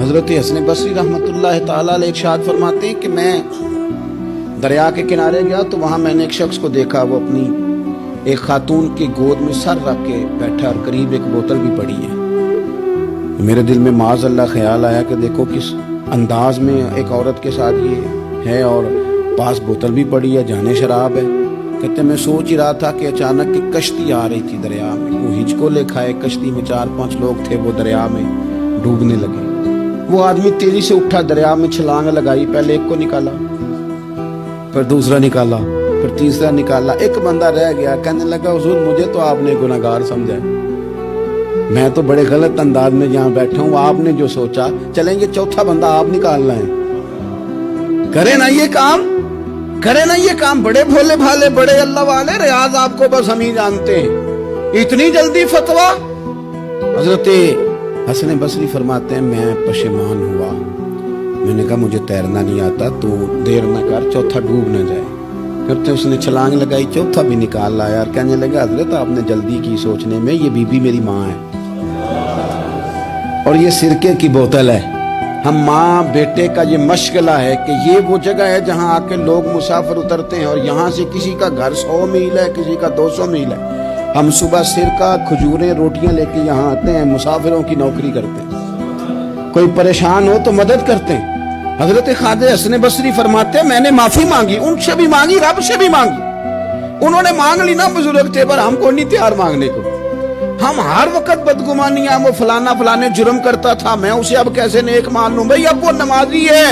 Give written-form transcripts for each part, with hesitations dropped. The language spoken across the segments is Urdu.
حضرت حسن بصری رحمتاللہ تعالیٰ علیہ ارشاد فرماتے ہیں کہ میں دریا کے کنارے گیا تو وہاں میں نے ایک شخص کو دیکھا، وہ اپنی ایک خاتون کی گود میں سر رکھ کے بیٹھا اور قریب ایک بوتل بھی پڑی ہے۔ میرے دل میں معاذ اللہ خیال آیا کہ دیکھو کس انداز میں ایک عورت کے ساتھ یہ ہے اور پاس بوتل بھی پڑی ہے، جانے شراب ہے۔ کہتے میں سوچ ہی رہا تھا کہ اچانک ایک کشتی آ رہی تھی دریا میں، وہ ہچکو لے کھائے، کشتی میں 4-5 لوگ تھے، وہ دریا میں ڈوبنے لگے۔ وہ آدمی تیزی سے اٹھا، دریا میں چھلانگ لگائی، پہلے ایک کو نکالا، پھر دوسرا نکالا، پھر تیسرا نکالا، ایک بندہ رہ گیا۔ کہنے لگا حضور مجھے تو آپ نے گناہگار سمجھا، میں تو بڑے غلط انداز میں جہاں بیٹھا ہوں، آپ نے جو سوچا چلیں گے چوتھا بندہ آپ نکالنا ہے، کرے نا یہ کام، کرے نا یہ کام۔ بڑے بھولے بھالے، بڑے اللہ والے، ریاض آپ کو بس ہم ہی جانتے ہیں، اتنی جلدی فتویٰ۔ حضرت حسن بصری فرماتے ہیں میں پشیمان ہوا، میں نے کہا مجھے تیرنا نہیں آتا، تو دیر نہ کر، چوتھا ڈوب نہ جائے۔ پھر اس نے چھلانگ لگائی، چوتھا بھی نکال لایا اور کہنے لگا حضرت آپ نے جلدی کی سوچنے میں، یہ بی بی میری ماں ہے اور یہ سرکے کی بوتل ہے۔ ہم ماں بیٹے کا یہ مشغلہ ہے کہ یہ وہ جگہ ہے جہاں آ کے لوگ مسافر اترتے ہیں، اور یہاں سے کسی کا گھر 100 میل ہے، کسی کا 200 میل ہے۔ ہم صبح سرکہ، کھجوریں، روٹیاں لے کے یہاں آتے ہیں، مسافروں کی نوکری کرتے ہیں، کوئی پریشان ہو تو مدد کرتے ہیں۔ حضرت خواجہ حسن بصری فرماتے ہیں میں نے معافی مانگی، ان سے بھی مانگی، رب سے بھی مانگی۔ انہوں نے مانگ لی نا بزرگ تھے، پر ہم کو نہیں تیار مانگنے کو۔ ہم ہر وقت بدگمانیاں، وہ فلانا فلانے جرم کرتا تھا، میں اسے اب کیسے نیک مان لوں؟ بھئی اب وہ نمازی ہے،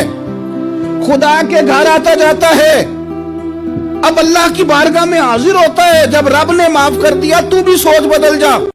خدا کے گھر آتا جاتا ہے، اب اللہ کی بارگاہ میں حاضر ہوتا ہے۔ جب رب نے معاف کر دیا تو بھی سوچ بدل جا۔